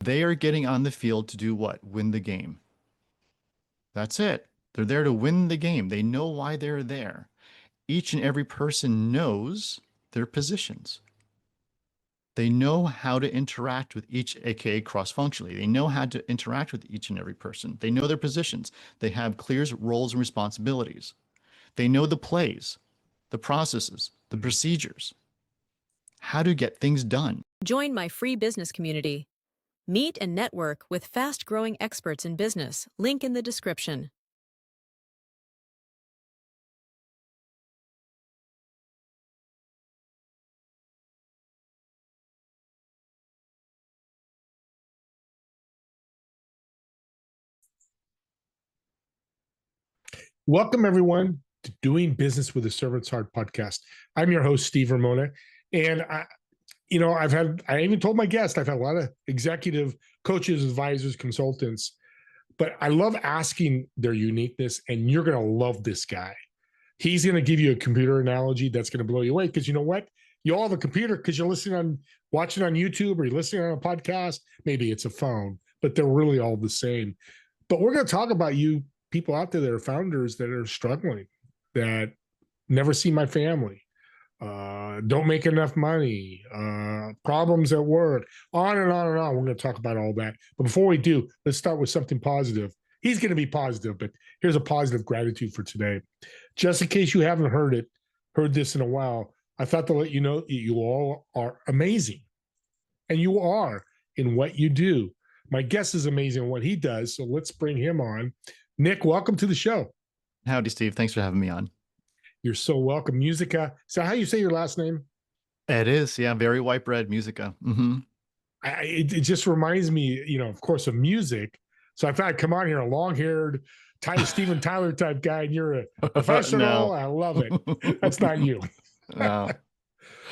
They are getting on the field to do what? Win the game. That's it. They're there to win the game. They know why they're there. Each and every person knows their positions. They know how to interact with each, aka cross-functionally. They know how to interact with each and every person. They know their positions. They have clear roles and responsibilities. They know the plays, the processes, the procedures, how to get things done. Join my free business community. Meet and network with fast-growing experts in business. Link in the description. Welcome, everyone, to Doing Business with a Servant's Heart podcast. I'm your host, Steve Ramona. And I even told my guest, I've had a lot of executive coaches, advisors, consultants, but I love asking their uniqueness. And you're going to love this guy. He's going to give you a computer analogy that's going to blow you away. Because you know what? You all have a computer because you're watching on YouTube, or you're listening on a podcast. Maybe it's a phone, but they're really all the same. But we're going to talk about you people out there that are founders that are struggling, that never see my family, don't make enough money, problems at work, on and on and on. We're going to talk about all that. But before we do, let's start with something positive. He's going to be positive, but here's a positive gratitude for today. Just in case you haven't heard this in a while, I thought to let you know that you all are amazing. And you are in what you do. My guest is amazing in what he does, so let's bring him on. Nick, welcome to the show. Howdy, Steve. Thanks for having me on. You're so welcome. Musica. So how you say your last name? It is. Yeah. Very white bread, Musica. Mm-hmm. It just reminds me, of course, of music. So I thought I'd come on here, a long-haired Steven Tyler type guy, and you're a professional. No. I love it. That's not you. No.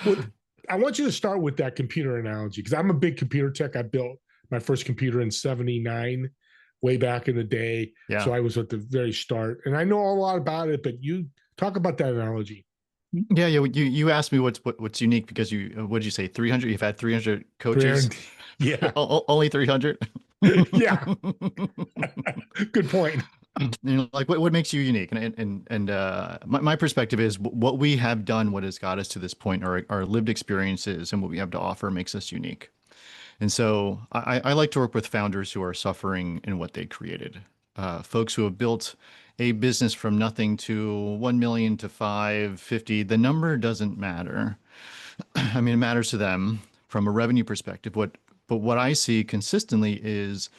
Well, I want you to start with that computer analogy, because I'm a big computer tech. I built my first computer in '79. Way back in the day. Yeah. So I was at the very start, and I know a lot about it, but you talk about that analogy. Yeah. You asked me what's unique, because what did you say? 300? You've had 300 coaches? 300, yeah. Only 300? Yeah. Good point. Like what makes you unique? And my perspective is what we have done, what has got us to this point, our lived experiences and what we have to offer makes us unique. And so I like to work with founders who are suffering in what they created. Folks who have built a business from nothing to 1 million to 550. The number doesn't matter. I mean, it matters to them from a revenue perspective. But what I see consistently is,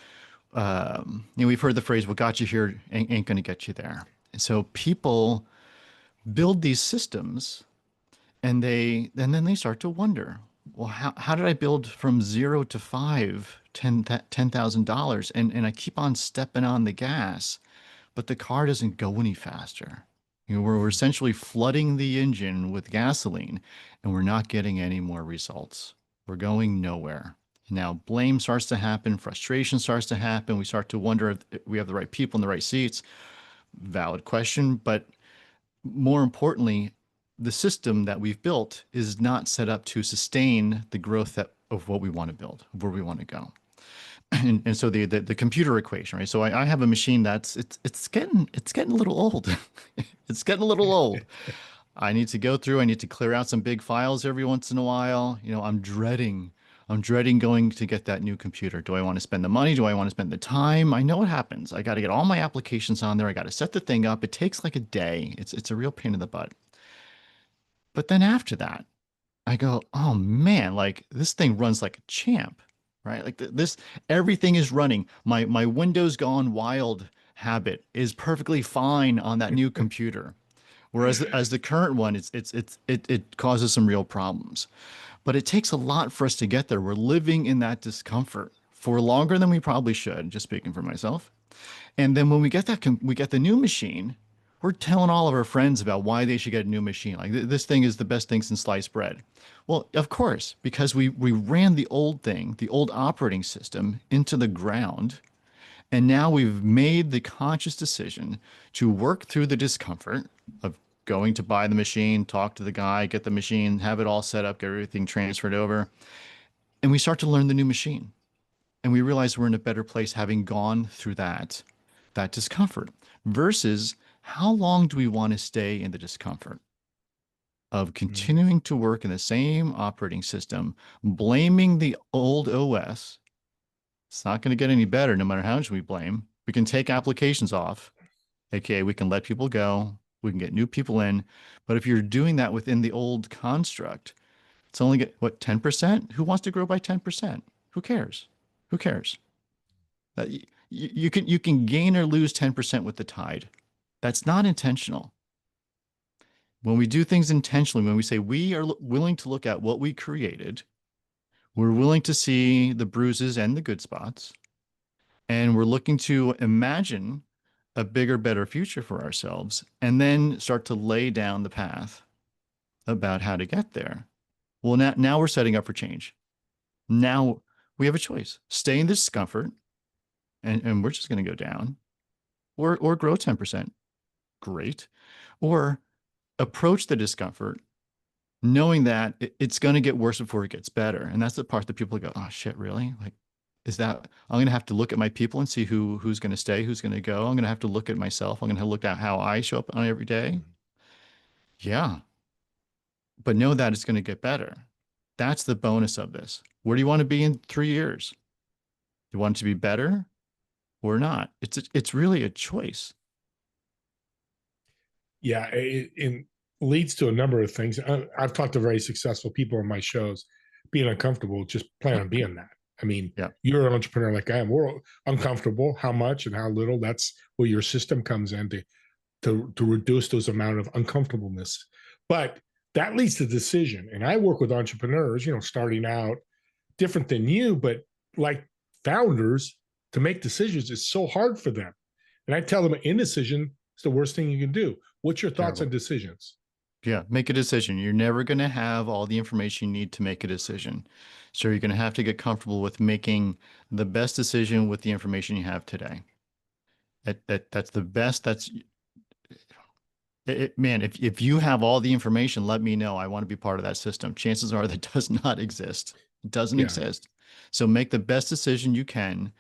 we've heard the phrase, what got you here ain't going to get you there. And so people build these systems, and then they start to wonder, well, how did I build from 0 to 10,000 and I keep on stepping on the gas, but the car doesn't go any faster. We're essentially flooding the engine with gasoline, and we're not getting any more results. We're going nowhere. Now blame starts to happen, frustration starts to happen. We start to wonder if we have the right people in the right seats. Valid question, but more importantly, the system that we've built is not set up to sustain the growth of what we want to build, of where we want to go. And so the computer equation, right? So I have a machine that's getting a little old. It's getting a little old. I need to clear out some big files every once in a while. I'm dreading going to get that new computer. Do I want to spend the money? Do I want to spend the time? I know what happens. I got to get all my applications on there. I got to set the thing up. It takes like a day. It's a real pain in the butt. But then after that, I go, oh man, like this thing runs like a champ, right? Like this, everything is running. My Windows Gone Wild habit is perfectly fine on that new computer. Whereas as the current one, it causes some real problems. But it takes a lot for us to get there. We're living in that discomfort for longer than we probably should, just speaking for myself. And then when we get the new machine, we're telling all of our friends about why they should get a new machine. Like this thing is the best thing since sliced bread. Well, of course, because we ran the old thing, the old operating system, into the ground. And now we've made the conscious decision to work through the discomfort of going to buy the machine, talk to the guy, get the machine, have it all set up, get everything transferred over. And we start to learn the new machine. and we realize we're in a better place having gone through that discomfort versus how long do we want to stay in the discomfort of Mm. continuing to work in the same operating system, blaming the old OS. It's not going to get any better no matter how much we blame. We can take applications off, aka we can let people go, we can get new people in. But if you're doing that within the old construct, it's only get what, 10%? Who wants to grow by 10%? Who cares? Who cares? You can gain or lose 10% with the tide. That's not intentional. When we do things intentionally, when we say we are willing to look at what we created, we're willing to see the bruises and the good spots, and we're looking to imagine a bigger, better future for ourselves, and then start to lay down the path about how to get there. Well, now we're setting up for change. Now we have a choice: stay in this discomfort, and we're just going to go down, or grow 10%. Great. Or approach the discomfort knowing that it's going to get worse before it gets better. And that's the part that people go, oh shit, really? Like, is that I'm going to have to look at my people and see who's going to stay, who's going to go. I'm going to have to look at myself. I'm going to look at how I show up on every day. Yeah. But know that it's going to get better. That's the bonus of this. Where do you want to be in 3 years? You want it to be better or not? It's really a choice. Yeah, it leads to a number of things. I've talked to very successful people on my shows. Being uncomfortable, just plan on being that. I mean, Yeah. you're an entrepreneur like I am. We're uncomfortable. How much and how little? That's where your system comes in to reduce those amount of uncomfortableness. But that leads to decision. And I work with entrepreneurs, starting out different than you, but like founders, to make decisions is so hard for them. And I tell them indecision is the worst thing you can do. What's your thoughts on Terrible. decisions? Yeah, make a decision. You're never going to have all the information you need to make a decision. So you're going to have to get comfortable with making the best decision with the information you have today. That's the best. Man, if you have all the information, let me know. I want to be part of that system. Chances are that does not exist. It doesn't Yeah. exist. So make the best decision you can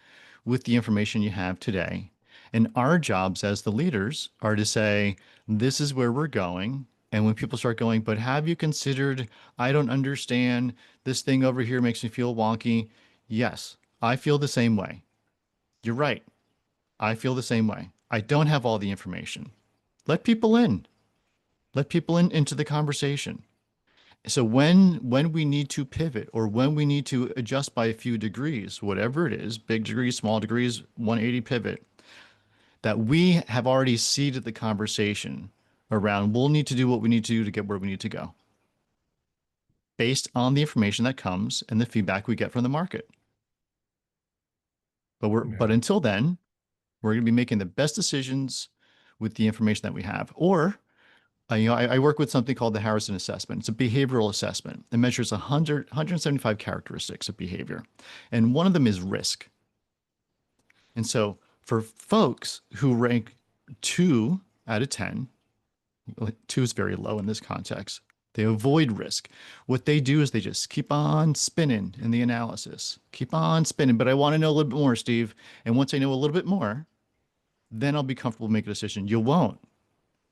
with the information you have today. And our jobs as the leaders are to say, this is where we're going. And when people start going, but have you considered, I don't understand, this thing over here makes me feel wonky. Yes, I feel the same way. You're right. I feel the same way. I don't have all the information. Let people in. Let people in into the conversation. So when we need to pivot or when we need to adjust by a few degrees, whatever it is, big degrees, small degrees, 180 pivot, that we have already seeded the conversation around we'll need to do what we need to do to get where we need to go based on the information that comes and the feedback we get from the market. But Yeah. until then, we're going to be making the best decisions with the information that we have. Or I work with something called the Harrison assessment. It's a behavioral assessment. It measures 175 characteristics of behavior. And one of them is risk. And so for folks who rank 2 out of 10, 2 is very low in this context. They avoid risk. What they do is they just keep on spinning in the analysis, keep on spinning. But I want to know a little bit more, Steve. And once I know a little bit more, then I'll be comfortable making a decision. You won't.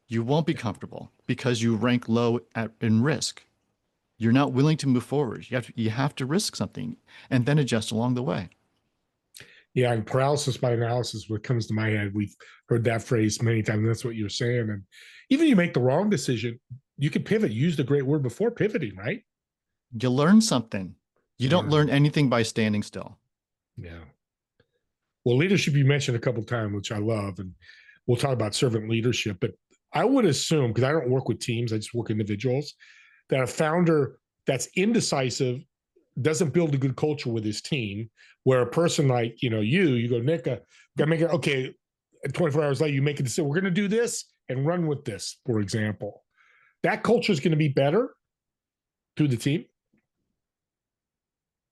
You won't be comfortable because you rank low in risk. You're not willing to move forward. You have to risk something and then adjust along the way. Yeah, and paralysis by analysis, what comes to my head, we've heard that phrase many times. That's what you're saying. And even you make the wrong decision, you can pivot. You used a great word before, pivoting, right? You learn something. You don't Yeah. learn anything by standing still. Yeah. Well, leadership you mentioned a couple of times, which I love, and we'll talk about servant leadership. But I would assume, because I don't work with teams, I just work individuals, that a founder that's indecisive doesn't build a good culture with his team. Where a person like you go, Nick, gotta make it okay. 24 hours later, you make a decision. We're going to do this and run with this, for example. That culture is going to be better through the team.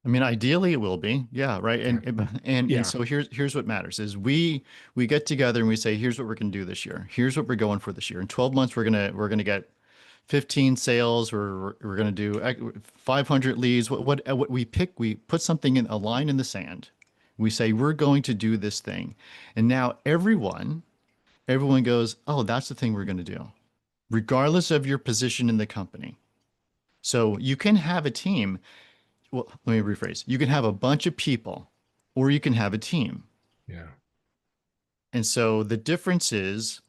I mean, ideally it will be. Yeah, right. Yeah. And Yeah. so here's what matters is we get together and we say, here's what we're going to do this year. Here's what we're going for this year. In 12 months, we're going to get 15 sales. We're going to do 500 leads. What we pick, we put something in a line in the sand, We say, we're going to do this thing. And now everyone goes, oh, that's the thing we're going to do, regardless of your position in the company. So you can have a team. Well, let me rephrase. You can have a bunch of people, or you can have a team. Yeah. And so the difference is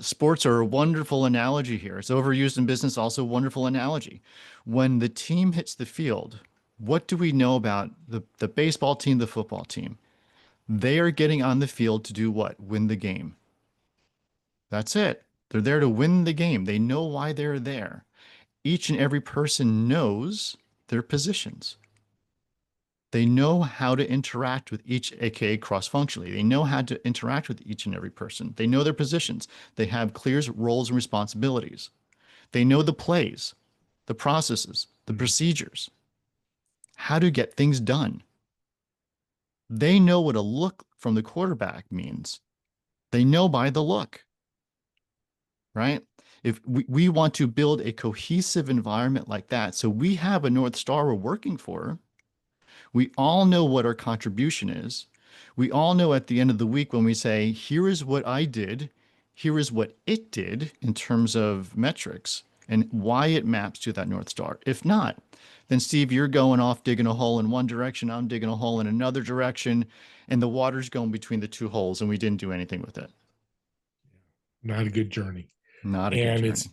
sports are a wonderful analogy here. It's overused in business, also a wonderful analogy. When the team hits the field, what do we know about the baseball team, the football team? They are getting on the field to do what? Win the game. That's it. They're there to win the game. They know why they're there. Each and every person knows their positions. They know how to interact with each, aka cross-functionally. They know how to interact with each and every person. They know their positions. They have clear roles and responsibilities. They know the plays, the processes, the procedures, how to get things done. They know what a look from the quarterback means. They know by the look, right? If we want to build a cohesive environment like that, so we have a North Star we're working for. We all know what our contribution is. We all know at the end of the week when we say, here is what I did, here is what it did in terms of metrics and why it maps to that North Star. If not, then Steve, you're going off digging a hole in one direction, I'm digging a hole in another direction, and the water's going between the two holes, and we didn't do anything with it. Not a good journey. Not a good And journey.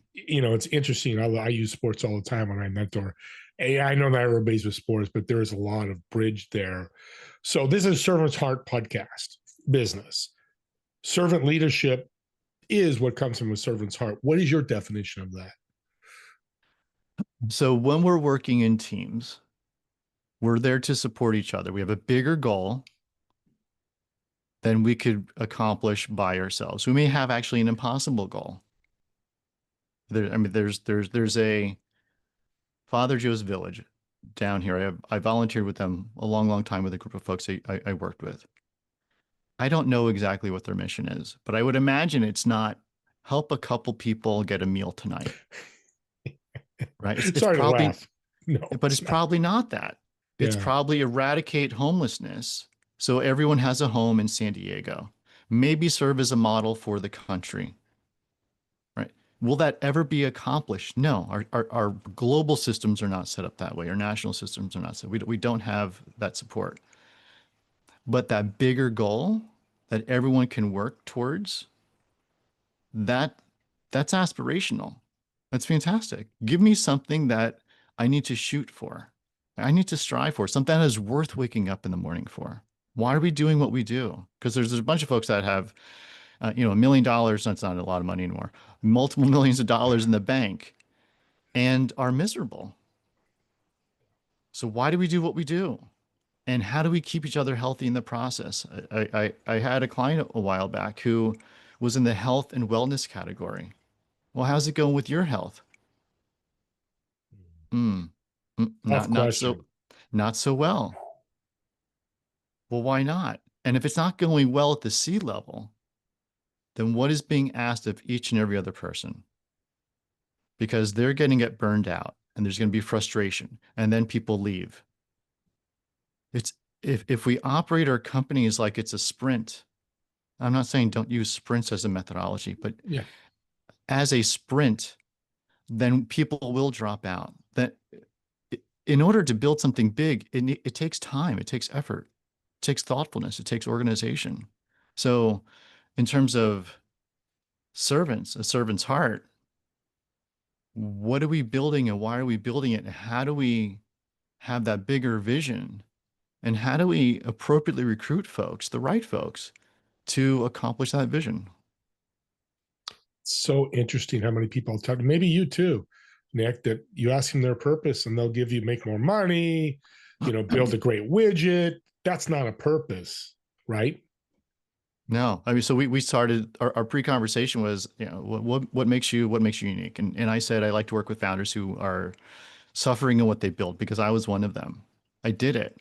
it's interesting. I use sports all the time when I mentor. I know not everybody's with sports, but there's a lot of bridge there. So this is Servant's Heart podcast, business. Servant leadership is what comes from a servant's heart. What is your definition of that? So when we're working in teams, we're there to support each other. We have a bigger goal than we could accomplish by ourselves. We may have actually an impossible goal. There's a Father Joe's Village down here. I volunteered with them a long time with a group of folks I worked with. I don't know exactly what their mission is, but I would imagine it's not help a couple people get a meal tonight, right? It's Sorry to probably, laugh. No, but it's not. probably not that. It's Yeah. probably eradicate homelessness so everyone has a home in San Diego. Maybe serve as a model for the country. Right. Will that ever be accomplished? No, our global systems are not set up that way. Our national systems are not set. We don't have that support. But that bigger goal that everyone can work towards, that that's aspirational. That's fantastic. Give me something that I need to shoot for. I need to strive for, something that is worth waking up in the morning for. Why are we doing what we do? Because there's a bunch of folks that have $1 million, that's not a lot of money anymore, multiple millions of dollars in the bank and are miserable. So why do we do what we do? And how do we keep each other healthy in the process? I had a client a while back who was in the health and wellness category. Well, how's it going with your health? Mm, Tough question. not so well. Well, why not? And if it's not going well at the C level, then what is being asked of each and every other person? Because they're going to get burned out and there's going to be frustration and then people leave. It's if we operate our companies like it's a sprint, I'm not saying don't use sprints as a methodology, but Yeah. as a sprint, then people will drop out. That in order to build something big, it takes time, it takes effort, it takes thoughtfulness, it takes organization. So in terms of servants, a servant's heart, what are we building and why are we building it? And how do we have that bigger vision? And how do we appropriately recruit folks, the right folks, to accomplish that vision? So interesting how many people tell maybe you too, Nick, that you ask them their purpose and they'll give you make more money, build a great widget. That's not a purpose, right? No, I mean, so we started our pre-conversation was, what makes you unique? And I said I like to work with founders who are suffering in what they build because I was one of them. I did it.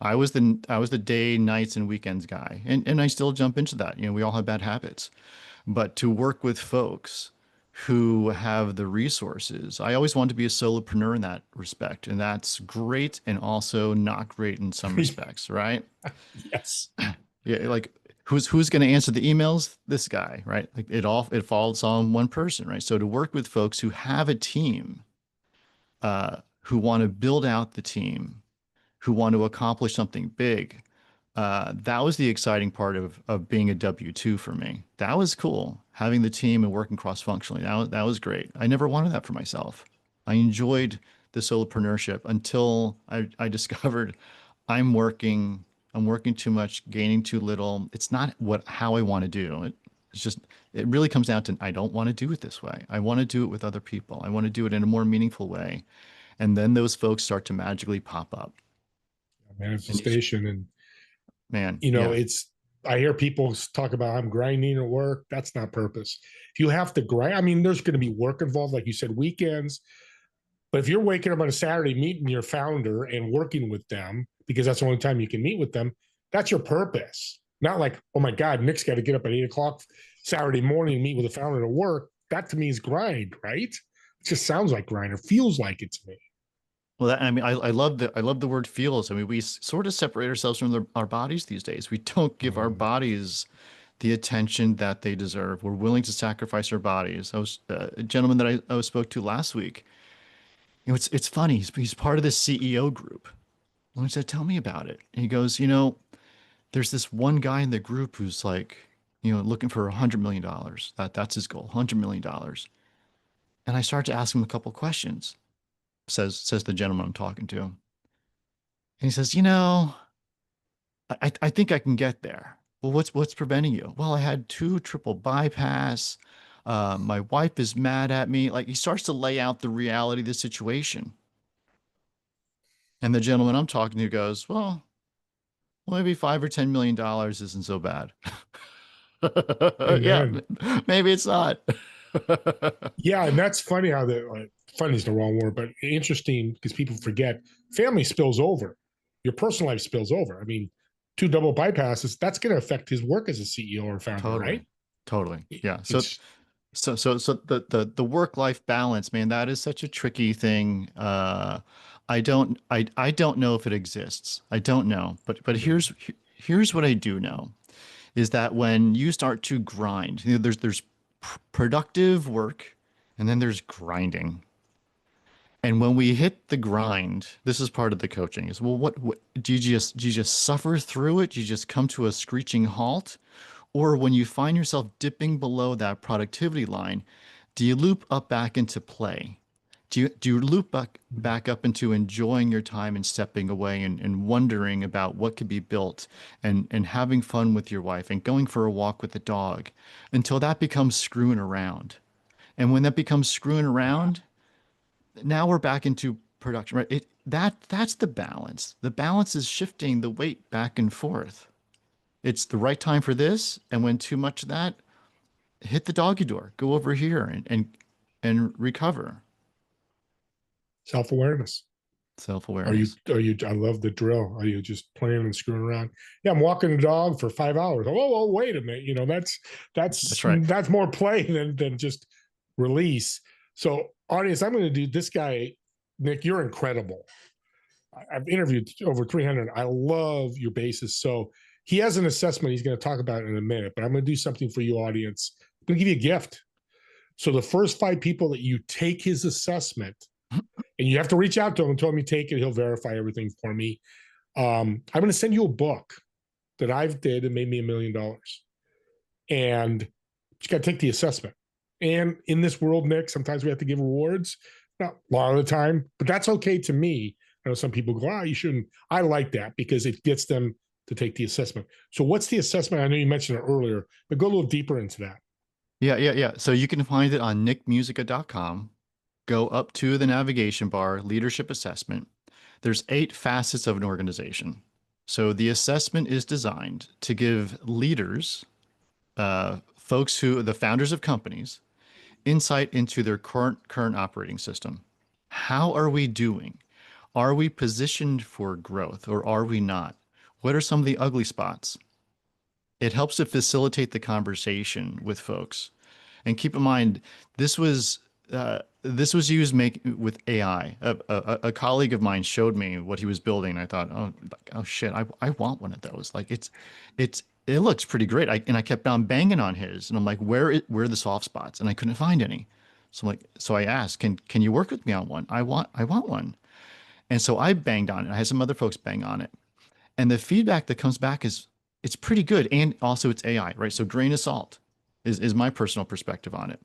I was the day, nights, and weekends guy, and I still jump into that. We all have bad habits, but to work with folks who have the resources. I always wanted to be a solopreneur in that respect, and that's great and also not great in some respects, right? Yes. Yeah, like who's going to answer the emails? This guy, right? Like it falls on one person, right? So to work with folks who have a team, who want to build out the team, who want to accomplish something big, that was the exciting part of being a W-2 for me. That was cool, having the team and working cross-functionally. That was great. I never wanted that for myself. I enjoyed the solopreneurship until I discovered I'm working I'm working too much, gaining too little. It's not how I want to do it. It's just it really comes down to I don't want to do it this way. I want to do it with other people. I want to do it in a more meaningful way. And then those folks start to magically pop up. And Manifestation. And, man, you know, yeah, it's, I hear people talk about I'm grinding at work. That's not purpose. If you have to grind, I mean, there's going to be work involved, like you said, weekends. But if you're waking up on a Saturday, meeting your founder and working with them, because that's the only time you can meet with them, that's your purpose. Not like, oh my God, Nick's got to get up at 8 o'clock Saturday morning and meet with a founder to work. That to me is grind, right? It just sounds like grind or feels like it to me. well, I mean, I love the word feels. I mean, we sort of separate ourselves from our bodies these days. We don't give our Mm, bodies the attention that they deserve. We're willing to sacrifice our bodies. I was a gentleman that I spoke to last week. You know, it's funny. He's part of this CEO group. And I said, "Tell me about it." And he goes, "You know, there's this one guy in the group who's like, you know, looking for $100 million. That's his goal, $100 million." And I start to ask him a couple questions. Says the gentleman I'm talking to. And he says, "You know, I think I can get there." Well, what's preventing you? Well, I had two triple bypass. My wife is mad at me. Like he starts to lay out the reality of the situation. And the gentleman I'm talking to goes, well, maybe $5 or $10 million isn't so bad. Yeah, amen. maybe it's not. Yeah, and that's funny how the funny is the wrong word, but interesting because people forget family spills over, your personal life spills over. I mean, two double bypasses, that's going to affect his work as a CEO or founder, Totally. right? Totally. Yeah. So It's so the work-life balance, man, that is such a tricky thing. I don't know if it exists. I don't know. But here's what I do know is that when you start to grind, you know, there's productive work and then there's grinding. And when we hit the grind, this is part of the coaching is, well, what do you just suffer through it? Do you just come to a screeching halt? Or when you find yourself dipping below that productivity line, do you loop up back into play? Do you loop back up into enjoying your time and stepping away and wondering about what could be built and having fun with your wife and going for a walk with the dog until that becomes screwing around? And when that becomes screwing around, now we're back into production, right? That's the balance. The balance is shifting the weight back and forth. It's the right time for this, and when too much of that, hit the doggy door. Go over here and recover. self awareness. Self-awareness. Are you, I love the drill. Are you just playing and screwing around? Yeah, I'm walking the dog for 5 hours. Oh, wait a minute. You know, That's right. that's more play than just release. So, audience, I'm going to do this guy, Nick, you're incredible. I've interviewed over 300. I love your basis. So he has an assessment he's going to talk about in a minute, but I'm going to do something for you, audience. I'm going to give you a gift. So the first 5 people that you take his assessment, and you have to reach out to him and tell him you take it, he'll verify everything for me. I'm going to send you a book that I've did and made me $1 million. And you got to take the assessment. And in this world, Nick, sometimes we have to give rewards. Not a lot of the time, but that's okay to me. I know some people go, you shouldn't. I like that because it gets them to take the assessment. So what's the assessment? I know you mentioned it earlier, but go a little deeper into that. Yeah. So you can find it on nickmusica.com. Go up to the navigation bar, leadership assessment. There's 8 facets of an organization. So the assessment is designed to give leaders, folks who the founders of companies, insight into their current operating system. How are we doing? Are we positioned for growth or are we not? What are some of the ugly spots? It helps to facilitate the conversation with folks. And keep in mind, this was used with AI. A colleague of mine showed me what he was building. I thought, oh shit, I want one of those. Like it looks pretty great. And I kept on banging on his, and I'm like, where are the soft spots? And I couldn't find any. So I asked, can you work with me on one? I want one. And so I banged on it. I had some other folks bang on it. And the feedback that comes back is it's pretty good. And also it's AI, right? So grain of salt is my personal perspective on it.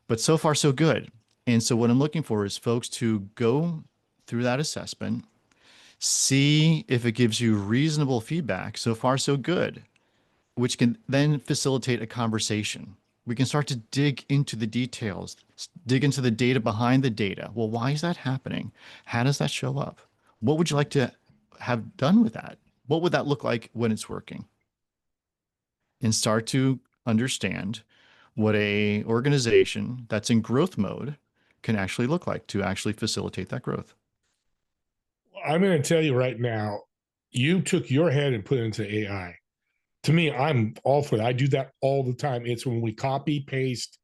But so far, so good. And so what I'm looking for is folks to go through that assessment, see if it gives you reasonable feedback. So far, so good, which can then facilitate a conversation. We can start to dig into the details, dig into the data behind the data. Well, why is that happening? How does that show up? What would you like to have done with that? What would that look like when it's working? And start to understand what a organization that's in growth mode can actually look like to actually facilitate that growth. I'm going to tell you right now, you took your head and put it into AI. To me, I'm all for that. I do that all the time. It's when we copy, paste,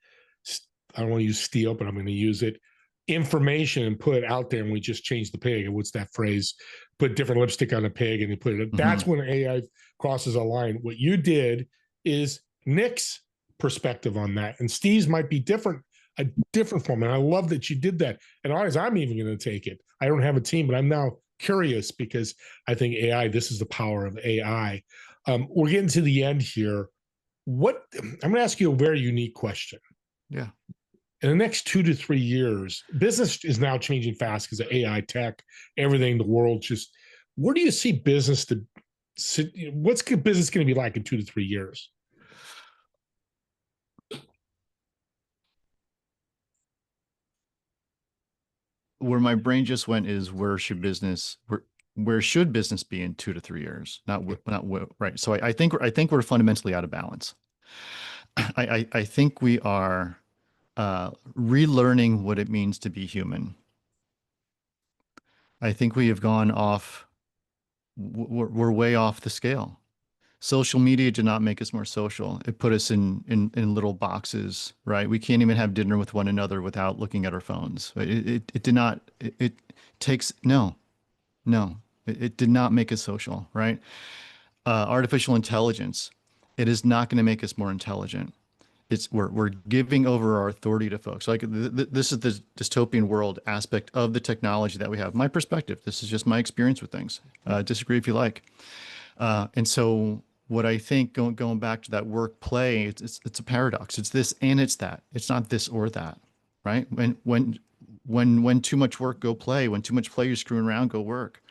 I don't want to use steal, but I'm going to use it, information and put it out there, and we just change the pig. And what's that phrase? Put different lipstick on a pig and you put it. That's when AI crosses a line. What you did is Nick's perspective on that. And Steve's might be different, a different form. And I love that you did that. And honestly, I'm even going to take it. I don't have a team, but I'm now curious because I think AI, this is the power of AI. We're getting to the end here. I'm going to ask you a very unique question. Yeah. In the next 2 to 3 years, business is now changing fast because of AI tech, everything, the world just, where do you see business what's business going to be like in 2 to 3 years? Where my brain just went is where should business be in 2 to 3 years? Right. So I think we're fundamentally out of balance. I think we are relearning what it means to be human. I think we have gone off. We're way off the scale. Social media did not make us more social. It put us in little boxes, right? We can't even have dinner with one another without looking at our phones. It did not. It takes no, no. It did not make us social, right? Artificial intelligence. It is not going to make us more intelligent. We're giving over our authority to folks. Like this is the dystopian world aspect of the technology that we have. My perspective. This is just my experience with things. Disagree if you like. And so what I think going back to that work play, it's a paradox. It's this and it's that. It's not this or that, right? When too much work, go play. When too much play, you're screwing around, go work.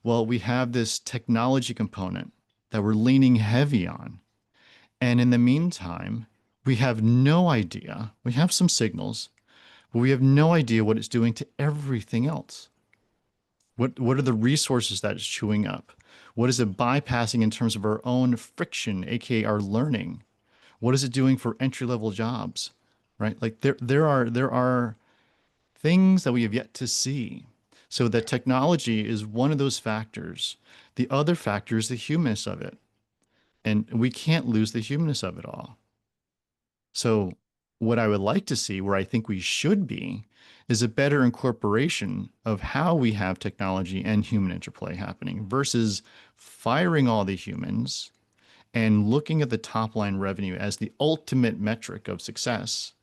Well, we have this technology component that we're leaning heavy on. And in the meantime, we have no idea. We have some signals, but we have no idea what it's doing to everything else. What are the resources that it's chewing up? What is it bypassing in terms of our own friction, aka our learning? What is it doing for entry-level jobs? Right? Like there are things that we have yet to see. So that technology is one of those factors. The other factor is the humanness of it. And we can't lose the humanness of it all. So what I would like to see, where I think we should be, is a better incorporation of how we have technology and human interplay happening versus firing all the humans and looking at the top line revenue as the ultimate metric of success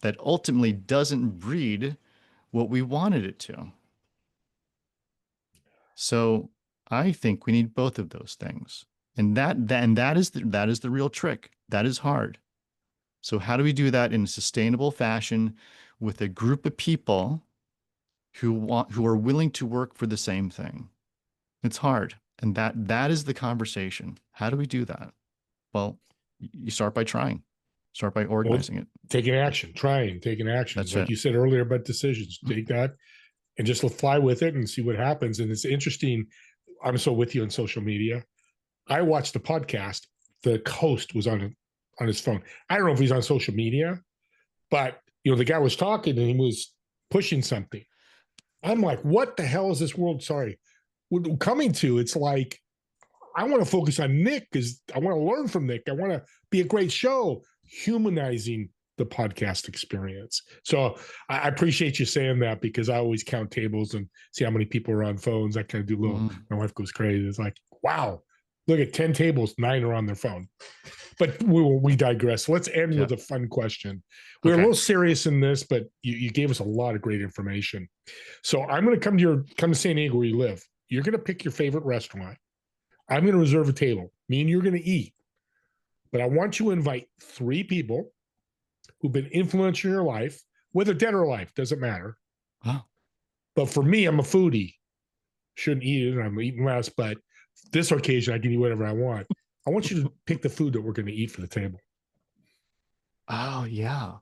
that ultimately doesn't breed what we wanted it to. So I think we need both of those things. And that is the real trick. That is hard. So how do we do that in a sustainable fashion with a group of people who are willing to work for the same thing? It's hard. And that is the conversation. How do we do that? Well, you start by trying. Start by organizing it. Taking action, taking action. That's Like it. you said earlier about decisions, take that and just fly with it and see what happens. And it's interesting. I'm so with you on social media. I watched the podcast. The host was on his phone. I don't know if he's on social media, but the guy was talking and he was pushing something. I'm like, what the hell is this world? Sorry, coming to. It's like I want to focus on Nick because I want to learn from Nick. I want to be a great show, humanizing the podcast experience. So I appreciate you saying that, because I always count tables and see how many people are on phones. I kind of do my wife goes crazy. It's like, wow, look at 10 tables, 9 are on their phone. But we digress. Let's end with a fun question. We're a little serious in this, but you gave us a lot of great information. So I'm going to come to San Diego where you live. You're going to pick your favorite restaurant. I'm going to reserve a table. Me and you're going to eat. But I want you to invite 3 people who've been influential in your life, whether dead or alive, doesn't matter. Huh. But for me, I'm a foodie. Shouldn't eat it, and I'm eating less, but this occasion I can eat whatever I want. I want you to pick the food that we're going to eat for the table. Oh yeah.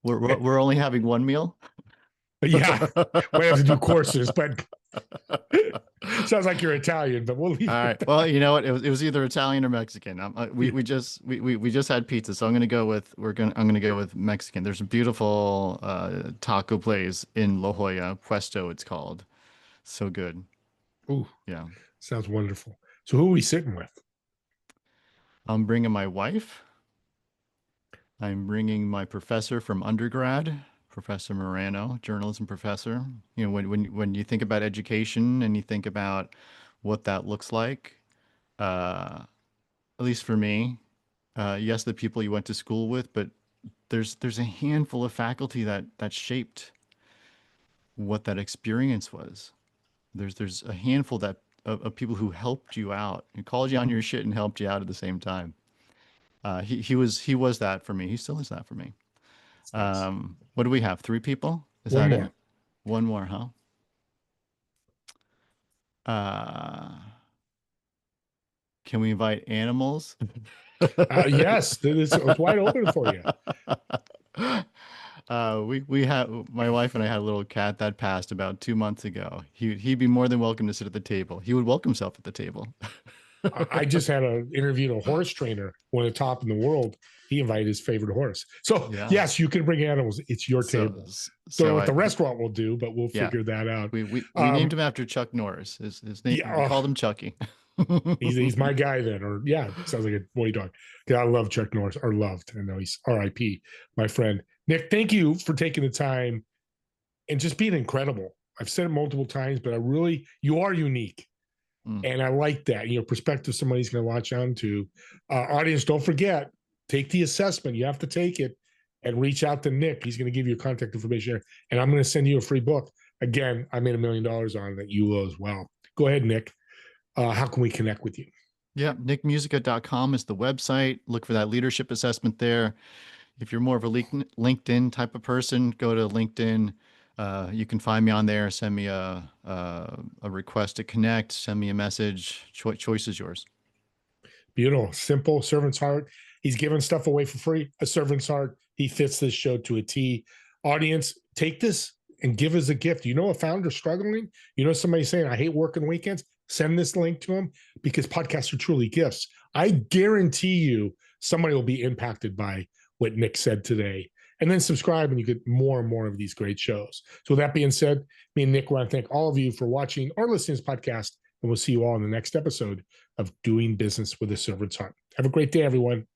We're only having one meal. Yeah, we have to do courses, but sounds like you're Italian. But we'll leave. All right. Well, you know what? It was either Italian or Mexican. We just had pizza, so I'm gonna go with Mexican. There's a beautiful taco place in La Jolla, Puesto it's called. So good. Ooh, yeah. Sounds wonderful. So who are we sitting with? I'm bringing my wife. I'm bringing my professor from undergrad, Professor Morano, journalism professor. You know, when you think about education and you think about what that looks like, at least for me, yes, the people you went to school with, but there's a handful of faculty that shaped what that experience was. There's a handful of people who helped you out and called you on your shit and helped you out at the same time. He was that for me. He still is that for me. Nice. What do we have? 3 people? Is One that more. it? One more, huh? Can we invite animals? Yes, it's wide open for you. We have my wife and I had a little cat that passed about 2 months ago. He'd be more than welcome to sit at the table. He would welcome himself at the table. I just had an interview with a horse trainer, one of the top in the world. He invited his favorite horse. So Yeah. yes, you can bring animals. It's your table. Don't know what the restaurant will do, but we'll figure that out. We named him after Chuck Norris. His name. We called him Chucky. he's my guy then. Or sounds like a boy dog. I love Chuck Norris, or loved. I know he's R.I.P. My friend Nick. Thank you for taking the time and just being incredible. I've said it multiple times, but you are unique. And I like that, perspective somebody's going to latch on to. Audience, don't forget, take the assessment. You have to take it and reach out to Nick. He's going to give you contact information, and I'm going to send you a free book. Again, I made $1 million on it that you will as well. Go ahead, Nick. How can we connect with you? Yeah, nickmusica.com is the website. Look for that leadership assessment there. If you're more of a LinkedIn type of person, go to LinkedIn. You can find me on there. Send me a request to connect. Send me a message. Choice is yours. Beautiful, simple, servant's heart. He's giving stuff away for free. A servant's heart. He fits this show to a T. Audience, take this and give as a gift. You know a founder struggling? You know somebody saying, I hate working weekends? Send this link to him, because podcasts are truly gifts. I guarantee you somebody will be impacted by what Nick said today. And then subscribe and you get more and more of these great shows. So with that being said, me and Nick want to thank all of you for watching or listening to this podcast. And we'll see you all in the next episode of Doing Business with a Servant's Heart. Have a great day, everyone.